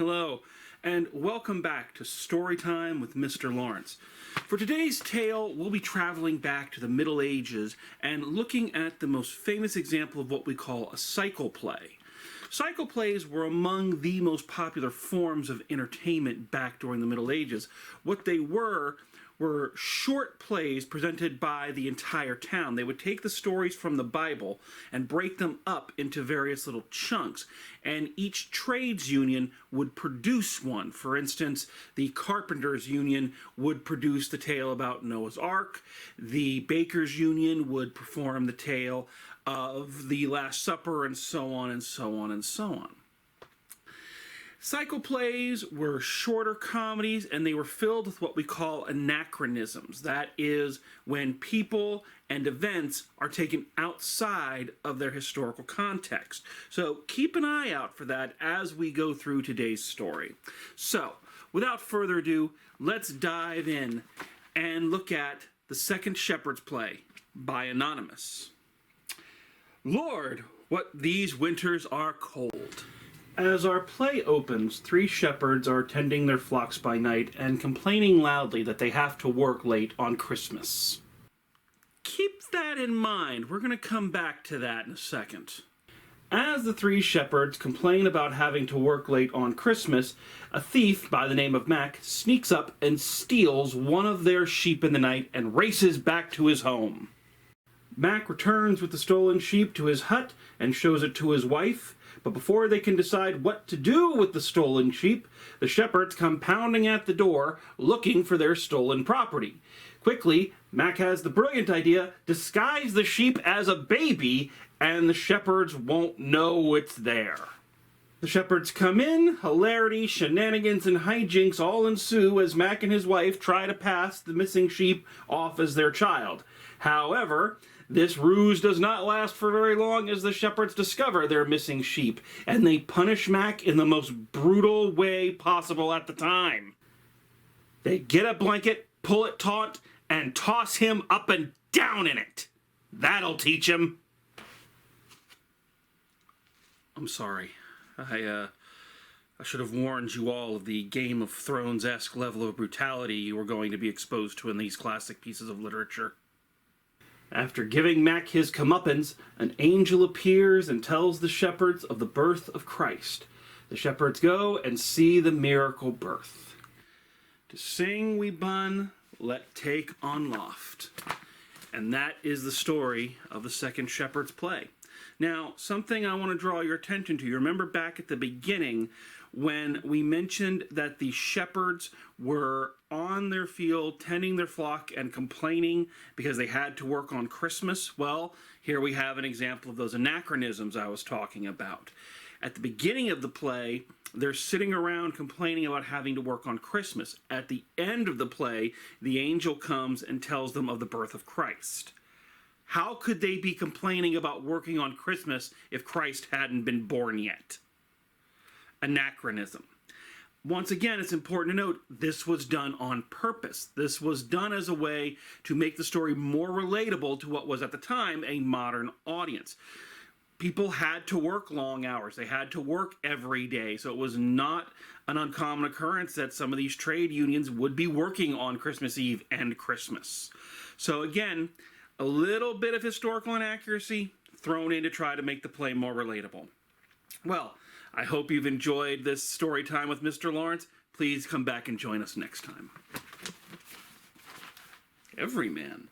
Hello, and welcome back to Storytime with Mr. Lawrence. For today's tale, we'll be traveling back to the Middle Ages and looking at the most famous example of what we call a cycle play. Cycle plays were among the most popular forms of entertainment back during the Middle Ages. What they were short plays presented by the entire town. They would take the stories from the Bible and break them up into various little chunks, and each trades union would produce one. For instance, the Carpenters Union would produce the tale about Noah's Ark, the Bakers Union would perform the tale of the Last Supper, and so on and so on and so on. Cycle plays were shorter comedies, and they were filled with what we call anachronisms. That is, when people and events are taken outside of their historical context. So keep an eye out for that as we go through today's story. So, without further ado, let's dive in and look at The Second Shepherd's Play by Anonymous. Lord, what these winters are cold. As our play opens, three shepherds are tending their flocks by night and complaining loudly that they have to work late on Christmas. Keep that in mind. We're going to come back to that in a second. As the three shepherds complain about having to work late on Christmas, a thief by the name of Mac sneaks up and steals one of their sheep in the night and races back to his home. Mac returns with the stolen sheep to his hut and shows it to his wife. But before they can decide what to do with the stolen sheep, the shepherds come pounding at the door, looking for their stolen property. Quickly, Mac has the brilliant idea, disguise the sheep as a baby, and the shepherds won't know it's there. The shepherds come in, hilarity, shenanigans, and hijinks all ensue as Mac and his wife try to pass the missing sheep off as their child. However, this ruse does not last for very long as the shepherds discover their missing sheep, and they punish Mac in the most brutal way possible at the time. They get a blanket, pull it taut, and toss him up and down in it. That'll teach him. I'm sorry. I should have warned you all of the Game of Thrones-esque level of brutality you were going to be exposed to in these classic pieces of literature. After giving Mac his comeuppance, an angel appears and tells the shepherds of the birth of Christ. The shepherds go and see the miracle birth. To sing we bun, let take on loft. And that is the story of The Second Shepherd's Play. Now, something I want to draw your attention to. You remember back at the beginning when we mentioned that the shepherds were on their field tending their flock and complaining because they had to work on Christmas? Well, here we have an example of those anachronisms I was talking about. At the beginning of the play, they're sitting around complaining about having to work on Christmas. At the end of the play, the angel comes and tells them of the birth of Christ. How could they be complaining about working on Christmas if Christ hadn't been born yet? Anachronism. Once again, it's important to note this was done on purpose. This was done as a way to make the story more relatable to what was at the time a modern audience. People had to work long hours. They had to work every day. So it was not an uncommon occurrence that some of these trade unions would be working on Christmas Eve and Christmas. So again, a little bit of historical inaccuracy thrown in to try to make the play more relatable. Well, I hope you've enjoyed this story time with Mr. Lawrence. Please come back and join us next time. Everyman.